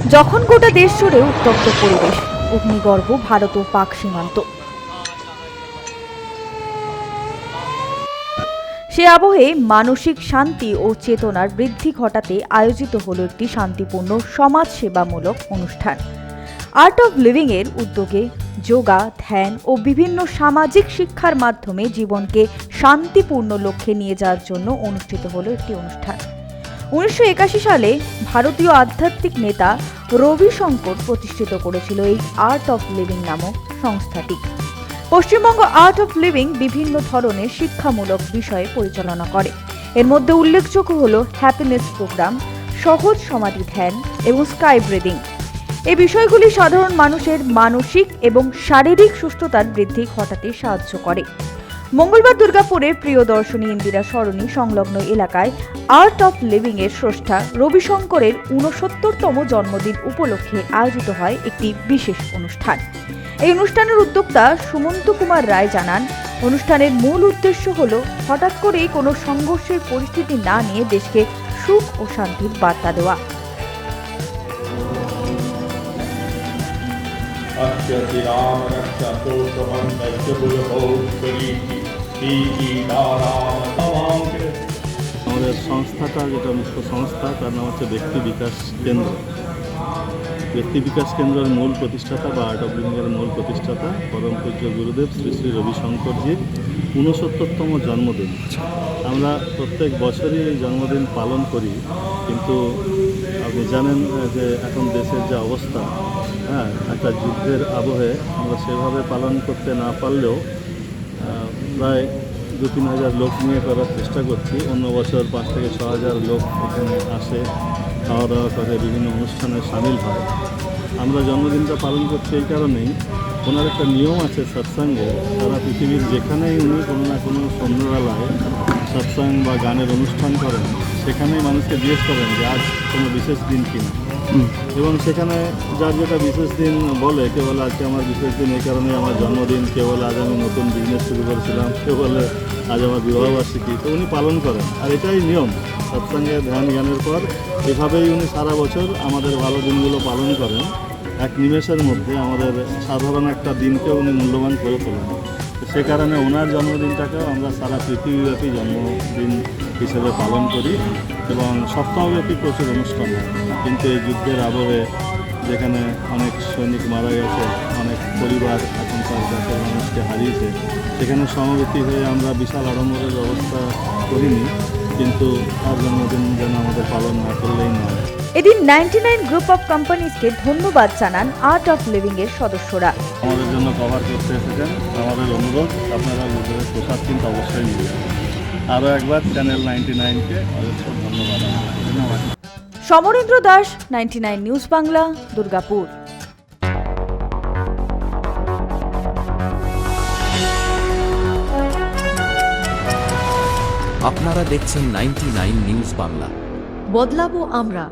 যখন গোটা দেশ জুড়ে উত্তপ্ত পরিবেশ, অগ্নিগর্ভ ভারত ও পাক সীমান্ত, সে আবহে মানসিক শান্তি ও চেতনার বৃদ্ধি ঘটাতে আয়োজিত হলো একটি শান্তিপূর্ণ সমাজ সেবামূলক অনুষ্ঠান। আর্ট অফ লিভিং এর উদ্যোগে যোগা, ধ্যান ও বিভিন্ন সামাজিক শিক্ষার মাধ্যমে জীবনকে শান্তিপূর্ণ লক্ষ্যে নিয়ে যাওয়ার জন্য অনুষ্ঠিত হলো একটি অনুষ্ঠান। 1981 সালে ভারতীয় আধ্যাত্মিক নেতা রবিশঙ্কর প্রতিষ্ঠিত করেছিল এই আর্ট অফ লিভিং নামক সংস্থাটি। পশ্চিমবঙ্গ আর্ট অফ লিভিং বিভিন্ন ধরনের শিক্ষামূলক বিষয়ে পরিচালনা করে। এর মধ্যে উল্লেখযোগ্য হল হ্যাপিনেস প্রোগ্রাম, সহজ সমাধি ধ্যান এবং স্কাই ব্রিদিং। এই বিষয়গুলি সাধারণ মানুষের মানসিক এবং শারীরিক সুস্থতার বৃদ্ধি ঘটাতে সাহায্য করে। মঙ্গলবার দুর্গাপুরের প্রিয়দর্শনী ইন্দিরা সরণি সংলগ্ন এলাকায় আর্ট অফ লিভিং এর স্রষ্টা রবিশঙ্করের 69তম জন্মদিন উপলক্ষে আয়োজিত হয় একটি বিশেষ অনুষ্ঠান। এই অনুষ্ঠানের উদ্যোক্তা সুমন্ত কুমার রায় জানান, অনুষ্ঠানের মূল উদ্দেশ্য হল হঠাৎ করেই কোনো সংঘর্ষের পরিস্থিতি না নিয়ে দেশকে সুখ ও শান্তির বার্তা দেওয়া। আমাদের সংস্থাটা যেটা মুখ্য সংস্থা তার নাম হচ্ছে ব্যক্তি বিকাশ কেন্দ্র। ব্যক্তি বিকাশ কেন্দ্রের মূল প্রতিষ্ঠাতা বা আর্ট অফ লিভিংয়ের মূল প্রতিষ্ঠাতা পরম পূজ্য গুরুদেব শ্রী শ্রী রবিশঙ্করজির 69তম জন্মদিন। আমরা প্রত্যেক বছরই এই জন্মদিন পালন করি, কিন্তু আপনি জানেন যে এখন দেশের যে অবস্থা, একটা যুদ্ধের আবহে আমরা সেভাবে পালন করতে না পারলেও প্রায় 2-3 হাজার লোক নিয়ে করার চেষ্টা করছি। অন্য বছর 5 থেকে 6 হাজার লোক এখানে আসে, খাওয়া দাওয়া করে, বিভিন্ন অনুষ্ঠানে সামিল হয়। আমরা জন্মদিনটা পালন করছি এই কারণেই, ওনার একটা নিয়ম আছে সৎসঙ্গে। সারা পৃথিবীর যেখানেই উনি কোনো না কোনো সন্ধ্যাবেলায় সৎসঙ্গ বা গানের অনুষ্ঠান করেন, সেখানেই মানুষকে জিজ্ঞেস করেন যে আজ কোনো বিশেষ দিন কিনা, এবং সেখানে যার যেটা বিশেষ দিন বলে, কেউ বলে আজকে আমার বিশেষ দিন এই কারণে আমার জন্মদিন, কেউ বলে আজ আমি নতুন বিজনেস শুরু করেছিলাম, কেউ বলে আজ আমার বিবাহবার্ষিকী। তো উনি পালন করেন, আর এটাই নিয়ম। সৎসঙ্গে ধ্যান জ্ঞানের পর এভাবেই উনি সারা বছর আমাদের ভালো দিনগুলো পালন করেন। এক নিমেষের মধ্যে আমাদের সাধারণ একটা দিনকেও উনি মূল্যবান করে তোলেন। সে কারণে ওনার জন্মদিনটাকেও আমরা সারা পৃথিবীব্যাপী জন্মদিন হিসেবে পালন করি, এবং সপ্তাহব্যাপী প্রচুর অনুষ্ঠান হয়। কিন্তু এই যুদ্ধের আবহে যেখানে অনেক সৈনিক মারা গেছে, অনেক পরিবার এখনকার দেশের মানুষকে হারিয়েছে, সেখানে সমবেতী হয়ে আমরা বিশাল আড়ম্বরের ব্যবস্থা করিনি, কিন্তু তার জন্মদিন যেন আমাদের পালন না করলেই নয়। এদিন 99 গ্রুপ অফ কোম্পানিজকে ধন্যবাদ জানান আর্ট অফ লিভিং এর সদস্যরা। আমাদের জন্য কভার করতে এসেছেন, আমাদের অনুরোধ আপনারা গুজরাটের প্রসাদ কিন্তু অবশ্যই নিবেন। আরও একবার চ্যানেল 99কে অজস্র ধন্যবাদ। সমরেন্দ্র দাস, 99 নিউজ বাংলা, দুর্গাপুর। আপনারা দেখছেন 99 নিউজ বাংলা। বদলাবো আমরা।